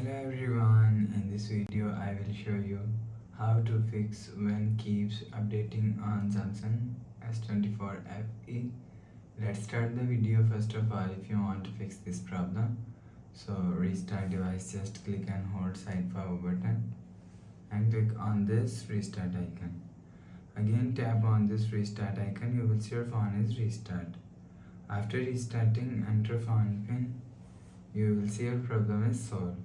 Hello everyone, in this video I will show you how to fix when keeps updating on Samsung S24 FE. Let's start the video. First of all, if you want to fix this problem, so restart device, just click and hold side power button and click on this restart icon. Again tap on this restart icon, you will see your phone is restart. After restarting, enter phone pin, you will see your problem is solved.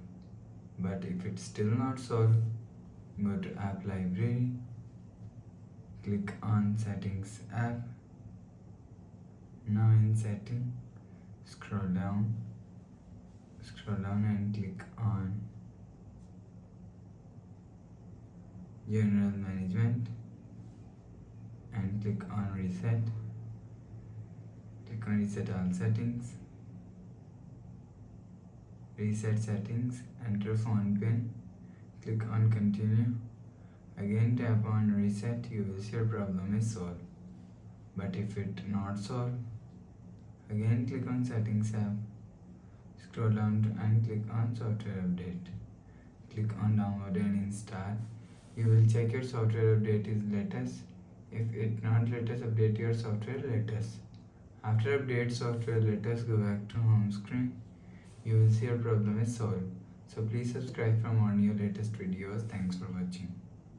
But if it's still not solved, go to app library, click on settings app. Now in setting, scroll down and click on general management and click on reset. Click on reset all settings. Reset settings, enter phone pin, click on continue. Again tap on reset, you will see your problem is solved. But if it not solved, again click on settings app, scroll down and click on software update. Click on download and install. You will check your software update is latest. If it not latest, update your software latest. After update software latest, go back to home screen. You will see your problem is solved. So please subscribe for more new latest videos. Thanks for watching.